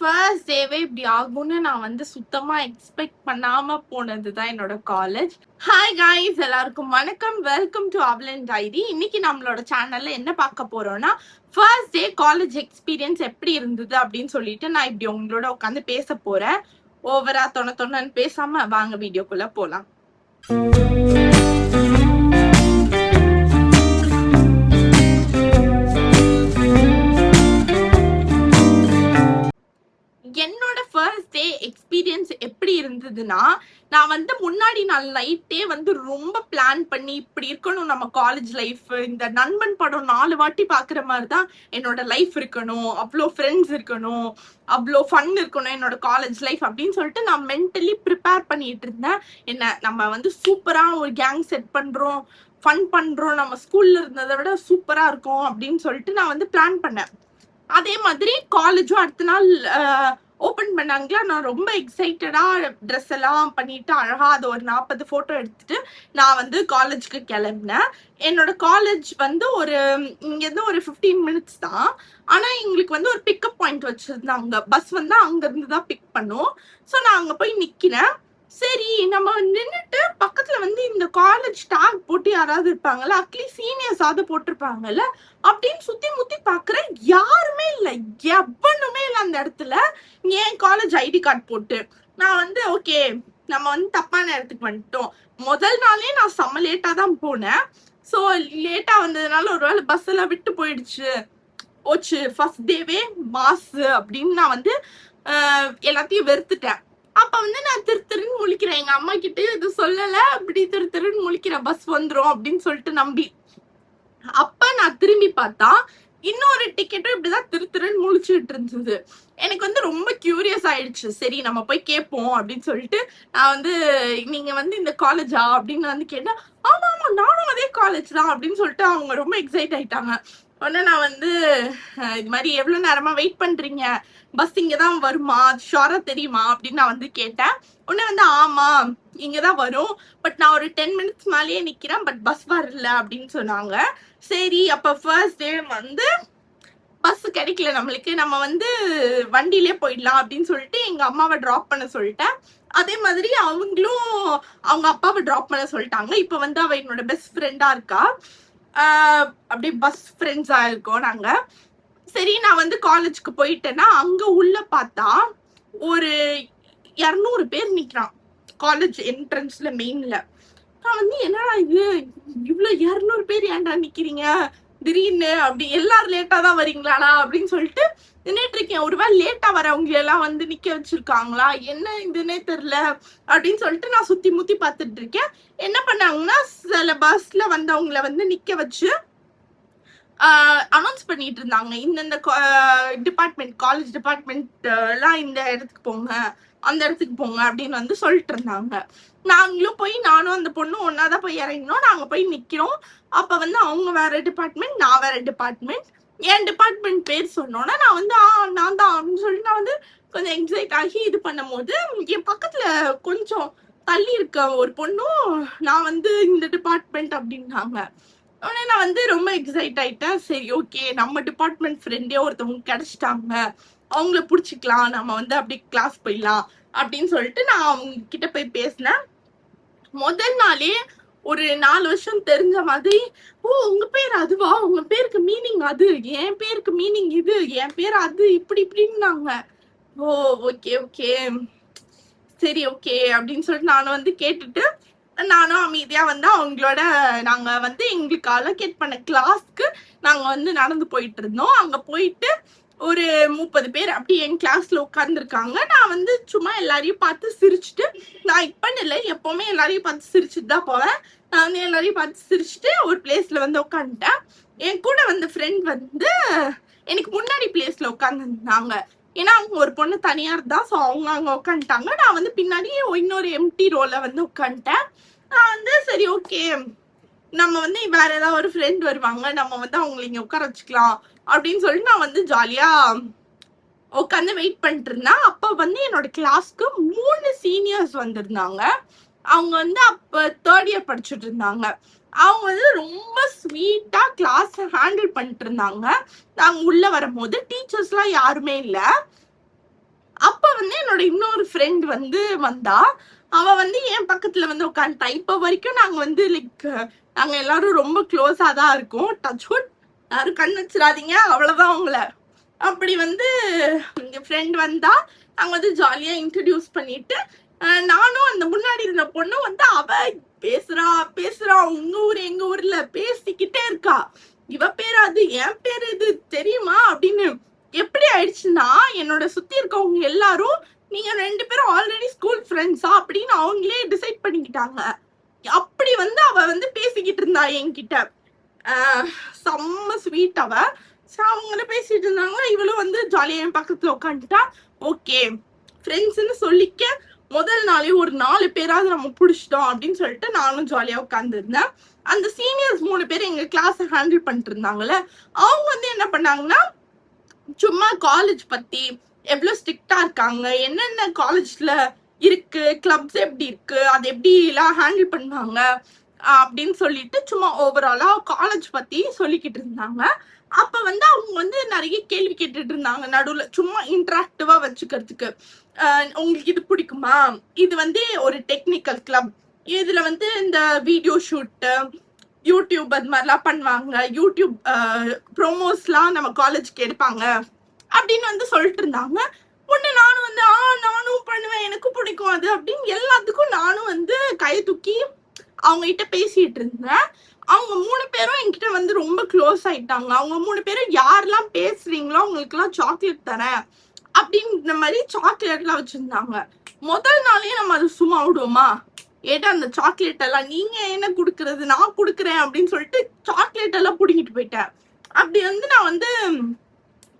First டேவே இப்படி ஆகும்னு நான் வந்து சுத்தமா எக்ஸ்பெக்ட் பண்ணாம போனதுதான் என்னோட காலேஜ். ஹாய் காய்ஸ், எல்லாருக்கும் வணக்கம். Welcome to Avalan diary. இன்னைக்கு நம்மளோட சேனல்ல என்ன பார்க்க போறோம்னா, ஃபர்ஸ்ட் டே காலேஜ் எக்ஸ்பீரியன்ஸ் எப்படி இருந்தது அப்படின்னு சொல்லிட்டு நான் இப்படி உங்களோட உட்காந்து பேச போறேன். ஓவரா தொணன்னு பேசாம வாங்க வீடியோக்குள்ள போலாம். என்னோட ஃபர்ஸ்ட் டே எக்ஸ்பீரியன்ஸ் எப்படி இருந்ததுன்னா, நான் வந்து முன்னாடி நாள் நைட்டே வந்து ரொம்ப பிளான் பண்ணி இப்படி இருக்கணும் நம்ம காலேஜ் லைஃப். இந்த நண்பன் படம் 4 வாட்டி பாக்குற மாதிரி தான் என்னோட லைஃப் இருக்கணும், அவ்வளோ ஃப்ரெண்ட்ஸ் இருக்கணும், அவ்வளோ ஃபன் இருக்கணும் என்னோட காலேஜ் லைஃப் அப்படின்னு சொல்லிட்டு நான் மென்டலி ப்ரிப்பேர் பண்ணிட்டு இருந்தேன். என்ன நம்ம வந்து சூப்பரா ஒரு கேங் செட் பண்றோம், ஃபன் பண்றோம், நம்ம ஸ்கூல்ல இருந்ததை விட சூப்பரா இருக்கும் அப்படின்னு சொல்லிட்டு நான் வந்து பிளான் பண்ணேன். அதே மாதிரி காலேஜும் அடுத்த நாள் ஓப்பன் பண்ணாங்களா, நான் ரொம்ப எக்ஸைட்டடா ட்ரெஸ் எல்லாம் பண்ணிட்டு அழகா அது ஒரு 40 போட்டோ எடுத்துட்டு நான் வந்து காலேஜுக்கு கிளம்பினேன். என்னோட காலேஜ் வந்து இங்கேருந்து ஒரு 15 மினிட்ஸ் தான். ஆனா எங்களுக்கு வந்து ஒரு பிக்கப் பாயிண்ட் வச்சிருந்தாங்க. பஸ் வந்து அங்க இருந்து தான் பிக் பண்ணும். ஸோ நான் அங்க போய் நிக்கிறேன். சரி, நம்ம நின்றுட்டு பக்கத்துல வந்து இந்த காலேஜ் டேக் போட்டு யாராவது இருப்பாங்கல்ல, அட்லீஸ்ட் சீனியர்ஸாவது போட்டிருப்பாங்கல்ல அப்படின்னு சுத்தி முத்தி பாக்குறேன். யாருமே இல்லை, எவனுமே இல்லை அந்த இடத்துல. ஏன் காலேஜ் ஐடி கார்டு போட்டு நான் வந்து ஓகே, நம்ம வந்து தப்பான இடத்துக்கு வந்துட்டோம். முதல் நாளே நான் செம்ம லேட்டா தான் போனேன். ஸோ லேட்டா வந்ததுனால ஒருவேளை பஸ் எல்லாம் விட்டு போச்சு. ஃபர்ஸ்ட் டேவே மாஸ் அப்படின்னு நான் வந்து எல்லாத்தையும் வெறுத்துட்டேன். அப்ப வந்து நான் திருன்னு முழிக்கிறேன். எங்க அம்மா கிட்ட இது சொல்லல, அப்படி திருன்னு முழிக்கிறேன், பஸ் வந்துரும் அப்படின்னு சொல்லிட்டு நம்பி. அப்ப நான் திரும்பி பார்த்தா இன்னொரு டிக்கெட்டும் இப்படிதான் திருன்னு முழிச்சுட்டு இருந்தது. எனக்கு வந்து ரொம்ப கியூரியஸ் ஆயிடுச்சு. சரி, நம்ம போய் கேட்போம் அப்படின்னு சொல்லிட்டு நான் வந்து, நீங்க வந்து இந்த காலேஜா அப்படின்னு வந்து கேட்டேன். ஆமா நானும் அதே காலேஜ் தான் அப்படின்னு சொல்லிட்டு அவங்க ரொம்ப எக்ஸைட் ஆயிட்டாங்க. உடனே நான் வந்து இது மாதிரி எவ்வளவு நேரமா வெயிட் பண்றீங்க, பஸ் இங்கதான் வருமா, ஷோரா தெரியுமா அப்படின்னு நான் வந்து கேட்டேன். உடனே வந்து ஆமா இங்கதான் வரும், பட் நான் ஒரு 10 மினிட்ஸ் மேலேயே நிக்கிறேன், பட் பஸ் வரல அப்படின்னு சொன்னாங்க. சரி, அப்ப ஃபர்ஸ்ட் டே வந்து பஸ் கிடைக்கல நம்மளுக்கு, நம்ம வந்து வண்டியிலே போயிடலாம் அப்படின்னு சொல்லிட்டு எங்க அம்மாவை டிராப் பண்ண சொல்லிட்டேன். அதே மாதிரி அவங்களும் அவங்க அப்பாவை டிராப் பண்ண சொல்லிட்டாங்க. இப்ப வந்து அவ என்னோட பெஸ்ட் ஃப்ரெண்டா இருக்கா. அப்படியே பஸ் ஃப்ரெண்ட்ஸா இருக்கோம் நாங்க. சரி, நான் வந்து காலேஜுக்கு போயிட்டேன்னா அங்க உள்ள பார்த்தா ஒரு 200 பேர் நிக்கிறான் காலேஜ் என்ட்ரன்ஸ்ல மெயின்ல. நான் வந்து என்னடா இது, இவ்வளவு 200 பேர் ஏன்டா நிக்கிறீங்க திடீர்னு, அப்படி எல்லாரும் லேட்டா தான் வரீங்களாடா அப்படின்னு சொல்லிட்டு நின்றுட்டு இருக்கேன். ஒருவேளை லேட்டா வரவங்க எல்லாம் வந்து நிக்க வச்சிருக்காங்களா, என்ன இதுன்னே தெரியல அப்படின்னு சொல்லிட்டு நான் சுத்தி முத்தி பார்த்துட்டு இருக்கேன். என்ன பண்ணாங்கன்னா, சில பஸ்ல வந்தவங்களை வந்து நிக்க வச்சு அனௌன்ஸ் பண்ணிட்டு இருந்தாங்க. இந்த டிபார்ட்மெண்ட், காலேஜ் டிபார்ட்மெண்ட் எல்லாம் இந்த இடத்துக்கு போங்க, அந்த இடத்துக்கு போங்க அப்படின்னு வந்து சொல்லிட்டு இருந்தாங்க. நாங்களும் போய், நானும் அந்த பொண்ணும் ஒன்னாதான் போய் இறங்கினோம். நாங்க போய் நிக்கிறோம். அப்ப வந்து அவங்க வேற டிபார்ட்மெண்ட், நான் வேற டிபார்ட்மெண்ட். என் டிபார்ட்மெண்ட் பேர் சொன்னோன்னா நான் வந்து நான் தான் அப்படின்னு சொல்லிட்டு நான் வந்து கொஞ்சம் எக்ஸைட் ஆகி இது பண்ணும் போது, என் பக்கத்துல கொஞ்சம் தள்ளி இருக்க ஒரு பொண்ணும் நான் வந்து இந்த டிபார்ட்மெண்ட் அப்படின்னாங்க. உடனே நான் வந்து ரொம்ப எக்ஸைட் ஆயிட்டேன். சரி ஓகே, நம்ம டிபார்ட்மெண்ட் ஃப்ரெண்டே ஒருத்தவங்க கிடைச்சிட்டாங்க, அவங்கள பிடிச்சிக்கலாம், நம்ம வந்து அப்படி கிளாஸ் போயிடலாம் அப்படின்னு சொல்லிட்டு நான் அவங்க கிட்ட போய் பேசினேன். முதல் நாளே ஒரு 4 வருஷம் தெரிஞ்ச மாதிரி, ஓ உங்க பேர் அதுவா, உங்க பேருக்கு மீனிங் அது, என் பேருக்கு மீனிங் இது, என் பேர் அது, இப்படின்னாங்க. ஓ ஓகே சரி ஓகே அப்படின்னு சொல்லிட்டு நானும் வந்து கேட்டுட்டு நானும் அமைதியா வந்து அவங்களோட, நாங்க வந்து எங்களுக்கு அலோகேட் பண்ண கிளாஸ்க்கு நாங்க வந்து நடந்து போயிட்டு இருந்தோம். அங்க போயிட்டு ஒரு 30 பேர் அப்படி என் கிளாஸ்ல உட்கார்ந்துருக்காங்க. நான் வந்து சும்மா எல்லாரையும் பார்த்து சிரிச்சுட்டு, நான் இப்ப இல்லை எப்பவுமே எல்லாரையும் பார்த்து சிரிச்சுட்டு தான் போவேன். நான் வந்து எல்லாரையும் பார்த்து சிரிச்சுட்டு ஒரு பிளேஸ்ல வந்து உட்காந்துட்டேன். என் கூட வந்த ஃப்ரெண்ட் வந்து எனக்கு முன்னாடி பிளேஸ்ல உட்காந்துருந்தாங்க. ஏன்னா அவங்க ஒரு பொண்ணு தனியா இருந்தா, ஸோ அவங்க அங்க உட்காந்துட்டாங்க. நான் வந்து பின்னாடி இன்னொரு எம்டி ரோல வந்து உட்காந்துட்டேன். நான் வந்து சரி ஓகே, நம்ம வந்து வேற ஏதாவது ஒரு ஃப்ரெண்ட் வருவாங்க, நம்ம வந்து அவங்களை இங்க உட்கார வச்சுக்கலாம் அப்படின்னு சொல்லிட்டு நான் வந்து ஜாலியா உட்காந்து வெயிட் பண்ணிட்டு இருந்தேன். அப்ப வந்து என்னோட கிளாஸ்க்கு 3 சீனியர்ஸ் வந்திருந்தாங்க. அவங்க வந்து அப்ப 3rd இயர் படிச்சுட்டு இருந்தாங்க. அவங்க வந்து ரொம்ப ஸ்வீட்டா கிளாஸ் ஹேண்டில் பண்ணிட்டு இருந்தாங்க. நாங்க உள்ள வரும்போது டீச்சர்ஸ் எல்லாம் யாருமே இல்லை. வந்து என்னோட இன்னொரு ஃப்ரெண்ட் வந்து வந்தா. அவ வந்து என் பக்கத்துல வந்து உட்காந்துட்டா. இப்ப வரைக்கும் நாங்க வந்து லைக் நாங்க எல்லாரும் ரொம்ப க்ளோஸா தான் இருக்கோம். டச் வுட், யாரும் கண் வச்சிடாதீங்க, அவ்வளவுதான் உங்கள. அப்படி வந்து எங்க ஃப்ரெண்ட் வந்தா நாங்க வந்து ஜாலியா இன்ட்ரடியூஸ் பண்ணிட்டு நானும் அந்த முன்னாடி இருந்த பொண்ணு வந்து அவ பேசுறா பேசுறா உங்க ஊர் எங்க ஊர்ல பேசிக்கிட்டே இருக்கா. இவ பேரு அது, என் பேரு இது தெரியுமா அப்படின்னு. எப்படி ஆயிடுச்சுன்னா என்னோட சுத்தி இருக்கவங்க எல்லாரும் நீங்க 2 பேரும் ஆல்ரெடி ஸ்கூல் ஃப்ரெண்ட்ஸா அப்படின்னு அவங்களே டிசைட் பண்ணிக்கிட்டாங்க. அப்படி வந்து அவ வந்து பேசிக்கிட்டு இருந்தா என்கிட்ட. செம்ம ஸ்வீட் அவ. அவங்கள பேசிட்டு இருந்தாங்க. இவளும் வந்து ஜாலியா என் பக்கத்துல உட்காந்துட்டா. ஓகே ஃப்ரெண்ட்ஸ்ன்னு சொல்லிக்க முதல் நாளே ஒரு 4 பேராவது நம்ம பிடிச்சிட்டோம் அப்படின்னு சொல்லிட்டு நானும் ஜாலியா உட்கார்ந்து இருந்தேன். அந்த சீனியர்ஸ் 3 பேர் எங்க கிளாஸ் ஹேண்டில் பண்ணிட்டு இருந்தாங்கல்ல, அவங்க வந்து என்ன பண்ணாங்கன்னா சும்மா காலேஜ் பத்தி எவ்வளவு ஸ்ட்ரிக்டா இருக்காங்க, என்னென்ன காலேஜ்ல இருக்கு, கிளப்ஸ் எப்படி இருக்கு, அது எப்படி எல்லாம் ஹேண்டில் பண்ணுவாங்க அப்படின்னு சொல்லிட்டு சும்மா ஓவராலா காலேஜ் பத்தி சொல்லிக்கிட்டு இருந்தாங்க. அப்ப வந்து அவங்க வந்து நிறைய கேள்வி கேட்டுட்டு இருந்தாங்க நடுவுல, சும்மா இன்டராக்டிவா வச்சுக்கிறதுக்கு. உங்களுக்கு இது பிடிக்குமா, இது வந்து ஒரு டெக்னிக்கல் கிளப், இதுல வந்து இந்த வீடியோ ஷூட், யூடியூப் அது மாதிரிலாம் பண்ணுவாங்க, யூடியூப் ப்ரோமோஸ்லாம் நம்ம காலேஜ்க்கு எடுப்பாங்க அப்படின்னு வந்து சொல்லிட்டு இருந்தாங்க. உடனே நானும் வந்து நானும் பண்ணுவேன், எனக்கு பிடிக்கும் அது அப்படின்னு எல்லாத்துக்கும் நானும் வந்து கையை தூக்கி அவங்க கிட்ட பேசிட்டு இருந்தேன். அவங்க 3 பேரும் என்கிட்ட வந்து ரொம்ப க்ளோஸ் ஆயிட்டாங்க. அவங்க 3 பேரும் யாரெல்லாம் பேசுறீங்களோ அவங்களுக்கு எல்லாம் சாக்லேட் தரேன் அப்படின்ற மாதிரி சாக்லேட் எல்லாம் வச்சிருந்தாங்க. முதல் நாளே நம்ம அதை சும்மா விடுவோமா, ஏட்டா அந்த சாக்லேட் எல்லாம் நீங்க என்ன குடுக்கறது, நான் குடுக்குறேன் அப்படின்னு சொல்லிட்டு சாக்லேட் எல்லாம் புடிங்கிட்டு போயிட்டேன். அப்படி வந்து நான் வந்து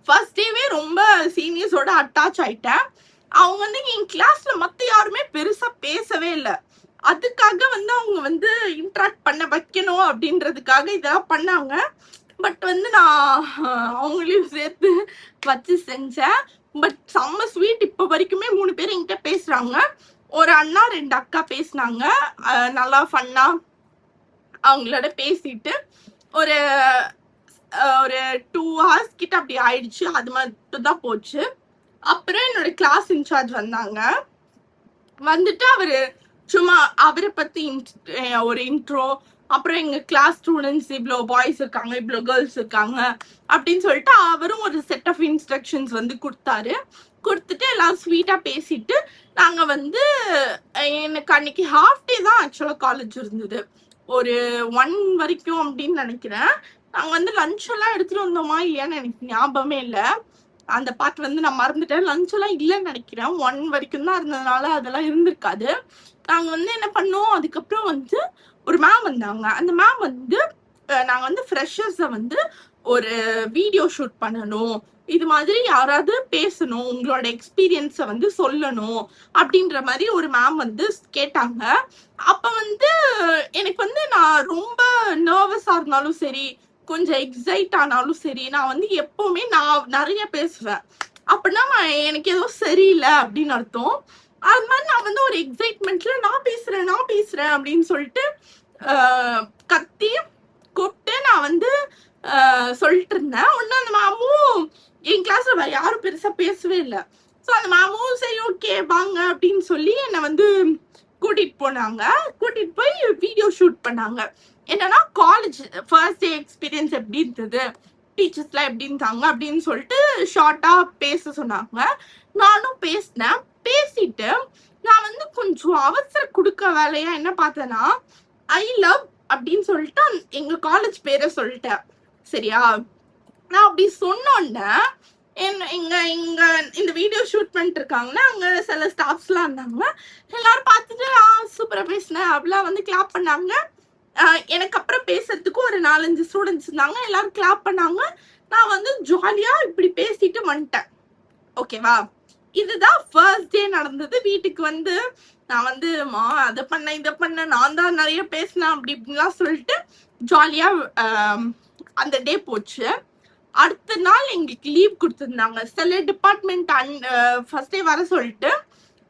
ஃபர்ஸ்ட் டேவே ரொம்ப சீனியர்ஸோட அட்டாச் ஆயிட்டேன். அவங்க வந்து என் கிளாஸ்ல மத்த யாருமே பெருசா பேசவே இல்லை. அதுக்காக வந்து அவங்க வந்து இன்ட்ராக்ட் பண்ண வைக்கணும் அப்படின்றதுக்காக இதெல்லாம் பண்ணாங்க. பட் வந்து நான் அவங்களையும் சேர்த்து வச்சு செஞ்சேன். பட் செம்ம ஸ்வீட். இப்போ வரைக்குமே 3 பேர் என்கிட்ட பேசுறாங்க. ஒரு அண்ணா 2 அக்கா பேசினாங்க. நல்லா ஃபன்னா அவங்களோட பேசிட்டு ஒரு 2 hours கிட்ட அப்படி ஆயிடுச்சு. அது மட்டும் தான் போச்சு. அப்புறம் என்னோட கிளாஸ் இன்சார்ஜ் வந்தாங்க. வந்துட்டு அவரு சும்மா அவரை பத்தி ஒரு இன்ட்ரோ, அப்புறம் எங்க கிளாஸ் ஸ்டூடெண்ட்ஸ் இவ்வளோ பாய்ஸ் இருக்காங்க, இவ்வளோ கேர்ள்ஸ் இருக்காங்க அப்படின்னு சொல்லிட்டு அவரும் ஒரு செட் ஆஃப் இன்ஸ்ட்ரக்ஷன்ஸ் வந்து கொடுத்தாரு. கொடுத்துட்டு எல்லாரும் ஸ்வீட்டா பேசிட்டு நாங்க வந்து எனக்கு அன்னைக்கு ஹாஃப் டே தான் ஆக்சுவலா காலேஜ் இருந்தது, ஒரு 1 வரைக்கும் அப்படின்னு நினைக்கிறேன். நாங்க வந்து லஞ்ச் எல்லாம் எடுத்துட்டு வந்தோமா இல்லையான்னு எனக்கு ஞாபகமே இல்லை. அந்த பார்ட் வந்து நான் மறந்துட்டேன். லஞ்ச் எல்லாம் இல்லைன்னு நினைக்கிறேன். 1 வரைக்கும் தான் இருந்ததுனால அதெல்லாம் இருந்திருக்காது. நாங்க வந்து என்ன பண்ணோம், அதுக்கப்புறம் வந்து ஒரு மேம் வந்தாங்க. அந்த மேம் வந்து நாங்க வந்து ஃப்ரெஷர்ஸை வந்து ஒரு வீடியோ ஷூட் பண்ணணும், இது மாதிரி யாராவது பேசணும், உங்களோட எக்ஸ்பீரியன்ஸை வந்து சொல்லணும் அப்படின்ற மாதிரி ஒரு மேம் வந்து கேட்டாங்க. அப்ப வந்து எனக்கு வந்து நான் ரொம்ப நர்வஸா இருந்தாலும் சரி, கொஞ்சம் எக்ஸைட் ஆனாலும் சரி, நான் வந்து எப்பவுமே நான் நிறைய பேசுவேன். அப்படின்னா எனக்கு ஏதோ சரியில்லை அப்படின்னு அர்த்தம். அது மாதிரி நான் வந்து ஒரு எக்ஸைட்மெண்ட்ல நான் பேசுறேன் அப்படின்னு சொல்லிட்டு கத்தி கூப்பிட்டு நான் வந்து சொல்லிட்டு இருந்தேன். ஒன்னும் அந்த மேமும் என் கிளாஸ்ல வேற யாரும் பெருசா பேசவே இல்லை. ஸோ அந்த மேமும் சரி ஓகே வாங்க அப்படின்னு சொல்லி என்னை வந்து கூட்டிட்டு போனாங்க. கூட்டிட்டு போய் வீடியோ ஷூட் பண்ணாங்க. என்னன்னா காலேஜ் ஃபர்ஸ்ட் டே எக்ஸ்பீரியன்ஸ் எப்படி இருந்தது, டீச்சர்ஸ்லாம் எப்படி இருந்தாங்க அப்படின்னு சொல்லிட்டு ஷார்ட்டா பேச சொன்னாங்க. நானும் பேசினேன். பேசிட்டு நான் வந்து கொஞ்சம் அவசரம் கொடுக்க வேலையா என்ன பார்த்தேன்னா, ஐ லவ் அப்படின்னு சொல்லிட்டு எங்க காலேஜ் பேரை சொல்லிட்டேன். சரியா, நான் அப்படி சொன்னோன்னே இங்க இந்த வீடியோ ஷூட் பண்ணிட்டு இருக்காங்கன்னா அங்க சில ஸ்டாஃப்ஸ் எல்லாம் இருந்தாங்க. எல்லாரும் பார்த்துட்டு சூப்பரா பேசினேன் அப்படிலாம் வந்து கிளாப் பண்ணாங்க. எனக்கு அப்புறம் பேசுறதுக்கு ஒரு 4-5 ஸ்டூடெண்ட்ஸ் இருந்தாங்க. எல்லாரும் கிளாப் பண்ணாங்க. நான் வந்து ஜாலியா இப்படி பேசிட்டு வந்துட்டேன். ஓகேவா, இதுதான் ஃபர்ஸ்ட் டே நடந்தது. வீட்டுக்கு வந்து நான் வந்து அதை பண்ண இதை பண்ண, நான் தான் நிறைய பேசினேன் அப்படி இப்படிலாம் சொல்லிட்டு ஜாலியா அந்த டே போச்சு. அடுத்த நாள் எங்களுக்கு லீவ் கொடுத்துருந்தாங்க. சில டிபார்ட்மெண்ட் ஃபர்ஸ்ட் டே வர சொல்லிட்டு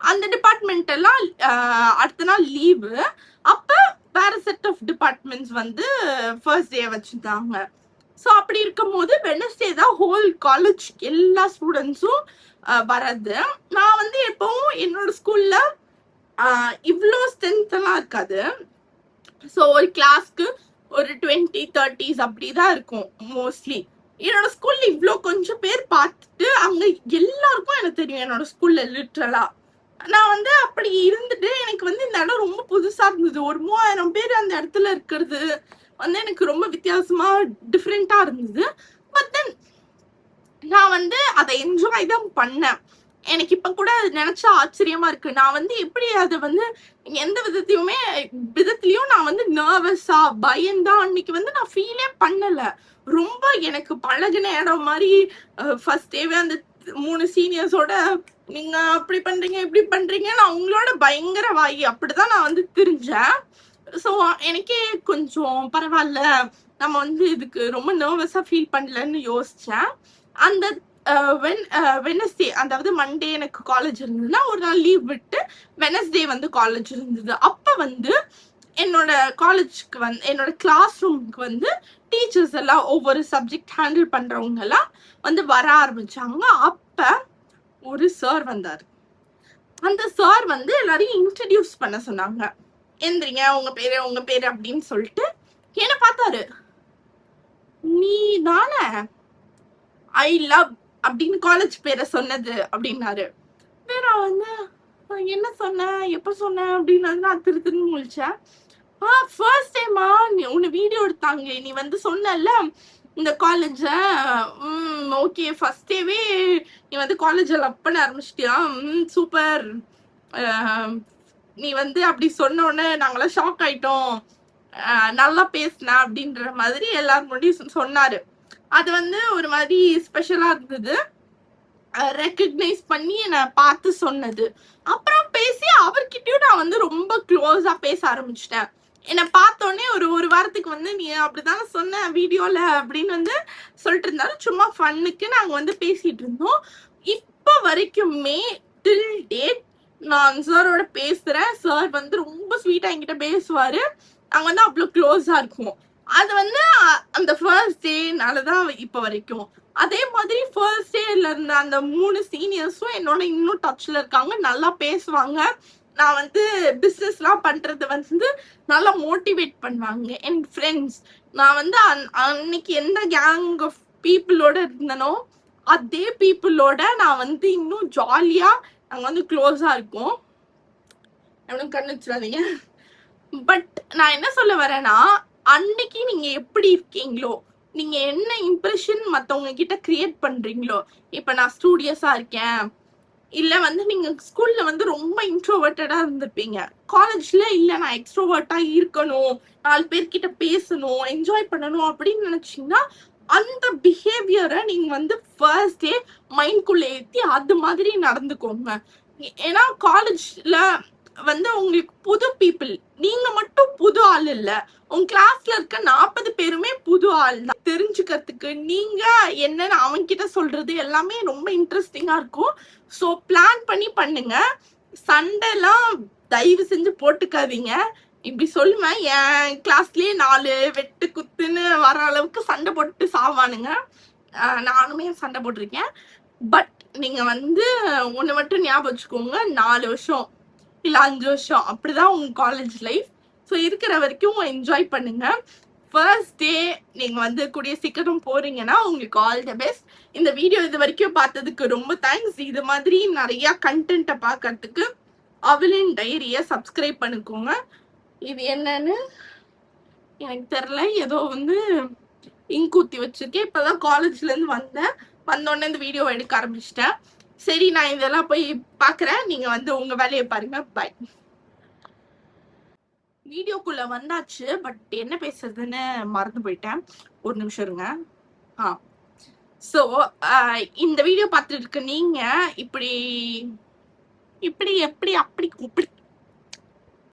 அந்த டிபார்ட்மெண்ட் எல்லாம் அடுத்த நாள் லீவு. அப்ப வேற செட் ஆஃப் டிபார்ட்மெண்ட்ஸ் வந்து ஃபர்ஸ்ட் டே வச்சிருந்தாங்க. ஸோ அப்படி இருக்கும் போது வெனஸ்டே தான் ஹோல் காலேஜ் எல்லா ஸ்டூடெண்ட்ஸும் வரது. நான் வந்து எப்பவும் என்னோட ஸ்கூல்ல இவ்வளோ ஸ்ட்ரென்த் எல்லாம் இருக்காது. ஸோ ஒரு கிளாஸ்க்கு ஒரு 20-30s அப்படிதான் இருக்கும் மோஸ்ட்லி. என்னோட ஸ்கூல்ல இவ்வளோ கொஞ்சம் பேர் பார்த்துட்டு அங்க எல்லாருக்கும் எனக்கு தெரியும் என்னோட ஸ்கூல்ல லிட்ரலா. நான் வந்து அப்படி இருந்துட்டு எனக்கு வந்து இந்த இடம் ரொம்ப புதுசா இருந்தது. ஒரு 3000 பேர் அந்த இடத்துல இருக்கிறது வந்து எனக்கு ரொம்ப வித்தியாசமா டிஃப்ரெண்டா இருந்தது. பட் தென் நான் வந்து அதை என்ஜாய் தான் பண்ணேன். எனக்கு இப்ப கூட நினைச்சா ஆச்சரியமா இருக்கு. நான் வந்து எப்படி அதை வந்து எந்த விதத்திலயும் நான் வந்து நர்வஸா பயந்தா அன்னைக்கு வந்து நான் ஃபீலே பண்ணல. ரொம்ப எனக்கு பழகின இடம் மாதிரி ஃபர்ஸ்ட் டேவே அந்த 3 சீனியர்ஸோட நீங்க அப்படி பண்றீங்க இப்படி பண்றீங்க நான் அவங்களோட பயங்கர வாயி அப்படிதான் நான் வந்து தெரிஞ்சேன். ஸோ எனக்கே கொஞ்சம் பரவாயில்ல, நம்ம வந்து இதுக்கு ரொம்ப நர்வஸா ஃபீல் பண்ணலன்னு யோசிச்சேன். அந்த வெனஸ்டே, அதாவது மண்டே எனக்கு காலேஜ் இருந்ததுன்னா ஒரு நாள் லீவ் விட்டு வெனஸ்டே வந்து காலேஜ் இருந்தது. அப்ப வந்து என்னோட காலேஜ்க்கு வந்து என்னோட கிளாஸ் ரூமுக்கு வந்து டீச்சர்ஸ் எல்லாம் ஒவ்வொரு சப்ஜெக்ட் ஹேண்டில் பண்றவங்க எல்லாம் வந்து வர ஆரம்பிச்சாங்க. அப்ப ஒரு சார் வந்தாரு. அந்த சார் வந்து எல்லாரையும் இன்ட்ரடியூஸ் பண்ண சொன்னாங்க. எந்திரிங்க, உங்க பேரு அப்படின்னு சொல்லிட்டு என்ன பார்த்தாரு. நீ தானே ஐ லவ் அப்படின்னு காலேஜ் பேரை சொன்னது அப்படின்னாரு. வேற வந்து என்ன சொன்ன எப்ப சொன்ன அப்படின்னு நான் திருன்னு முழிச்சேன். ஃபர்ஸ்ட் டைமா உன்னை வீடியோ எடுத்தாங்க, நீ வந்து சொன்னல இந்த காலேஜ. ஓகே, ஃபர்ஸ்ட் டேவே நீ வந்து காலேஜ லவ் பண்ண ஆரம்பிச்சிட்டியா? சூப்பர். நீ வந்து அப்படி சொன்ன உடனே நாங்களாம் ஷாக் ஆயிட்டோம். நல்லா பேசின அப்படின்ற மாதிரி எல்லாரும் முன்னாடியும் சொன்னாரு. அது வந்து ஒரு மாதிரி ஸ்பெஷலா இருந்தது. ரெக்கக்னைஸ் பண்ணி என்னை பார்த்து சொன்னது. அப்புறம் பேசி அவர்கிட்டயும் நான் வந்து ரொம்ப க்ளோஸா பேச ஆரம்பிச்சிட்டேன். என்னை பார்த்தோன்னே ஒரு வாரத்துக்கு வந்து நீ அப்படிதானே சொன்ன வீடியோல அப்படின்னு வந்து சொல்லிட்டு இருந்தாரு. சும்மா ஃபன்னுக்கு நாங்க வந்து பேசிட்டு இருந்தோம். இப்ப வரைக்குமே டில் டேட் நான் சாரோட பேசுறேன். சார் வந்து ரொம்ப ஸ்வீட்டா என்கிட்ட பேசுவாரு. நாங்க வந்து அவ்வளவு க்ளோஸா இருக்கும். அது வந்து அந்த ஃபர்ஸ்ட் டேனாலதான் இப்ப வரைக்கும். அதே மாதிரி ஃபர்ஸ்ட் டேல இருந்த அந்த 3 சீனியர்ஸும் என்னோட இன்னும் டச்ல இருக்காங்க. நல்லா பேசுவாங்க. நான் வந்து பிசினஸ் எல்லாம் பண்றது வந்து நல்லா மோட்டிவேட் பண்ணுவாங்க. என் ஃப்ரெண்ட்ஸ், நான் வந்து அன்னைக்கு எந்த கேங் ஆஃப் பீப்புளோட இருந்தனோ அதே பீப்புளோட நான் வந்து இன்னும் ஜாலியா நாங்க வந்து க்ளோஸா இருக்கோம். எவ்வளவு கண்ணு வச்சிடாதீங்க. பட் நான் என்ன சொல்ல வரேன்னா, அன்னைக்கு நீங்க எப்படி இருக்கீங்களோ, நீங்க என்ன இம்ப்ரெஷன் மத்தவங்க கிட்ட கிரியேட் பண்றீங்களோ, இப்ப நான் ஸ்டூடியஸா இருக்கேன், இல்ல வந்து நீங்க ஸ்கூல்ல வந்து ரொம்ப இன்ட்ரோவர்ட்டடா இருந்திருப்பீங்க, காலேஜ்ல இல்ல நான் எக்ஸ்ட்ரோவர்ட்டா இருக்கணும், 4 பேர்கிட்ட பேசணும், என்ஜாய் பண்ணணும் அப்படின்னு நினைச்சீங்கன்னா அந்த பிஹேவியரை நீங்க வந்து ஃபர்ஸ்ட் டே மைண்ட்குள்ள ஏத்தி அது மாதிரி நடந்துக்கோங்க. ஏன்னா காலேஜ்ல வந்து உங்களுக்கு புது பீப்புள், நீங்க மட்டும் புது ஆள் இல்ல, உங்க கிளாஸ்ல இருக்க 40 பேருமே புது ஆள் தான். தெரிஞ்சுக்கிறதுக்கு நீங்க என்னன்னு அவங்க கிட்ட சொல்றது எல்லாமே ரொம்ப இன்ட்ரெஸ்டிங்கா இருக்கும். ஸோ பிளான் பண்ணி பண்ணுங்க. சண்டைலாம் தயவு செஞ்சு போட்டுக்காதீங்க. இப்படி சொல்லுவேன், என் கிளாஸ்லயே 4 வெட்டு குத்துன்னு வர அளவுக்கு சண்டை போட்டு சாவானுங்க. நானுமே சண்டை போட்டிருக்கேன். பட் நீங்க வந்து ஒண்ணு மட்டும் ஞாபகம் வச்சுக்கோங்க, 4 வருஷம் இல்ல 5 வருஷம் அப்படிதான் உங்க காலேஜ் லைஃப். ஸோ இருக்கிற வரைக்கும் என்ஜாய் பண்ணுங்க. ஃபர்ஸ்ட் டே நீங்க வந்து கூடிய சீக்கிரம் போறீங்கன்னா உங்களுக்கு ஆல் தி பெஸ்ட். இந்த வீடியோ இது வரைக்கும் பார்த்ததுக்கு ரொம்ப தேங்க்ஸ். இது மாதிரி நிறைய கண்டென்ட்டை பார்க்கறதுக்கு அவளின் டைரியை சப்ஸ்கிரைப் பண்ணிக்கோங்க. இது என்னன்னு எனக்கு தெரியல, ஏதோ வந்து இங்கூத்தி வச்சிருக்கேன். இப்பதான் காலேஜ்ல இருந்து வந்தோடனே இந்த வீடியோ எடுக்க ஆரம்பிச்சிட்டேன். சரி, நான் இதெல்லாம் போய் பாக்குறேன். நீங்க வந்து உங்க வேலையை பாருங்க. பாய். வீடியோக்குள்ள வந்தாச்சு, பட் என்ன பேசுறதுன்னு மறந்து போயிட்டேன். ஒரு நிமிஷம் இருங்க. ஸோ இந்த வீடியோ பார்த்துட்டு இருக்க நீங்க இப்படி இப்படி எப்படி அப்படி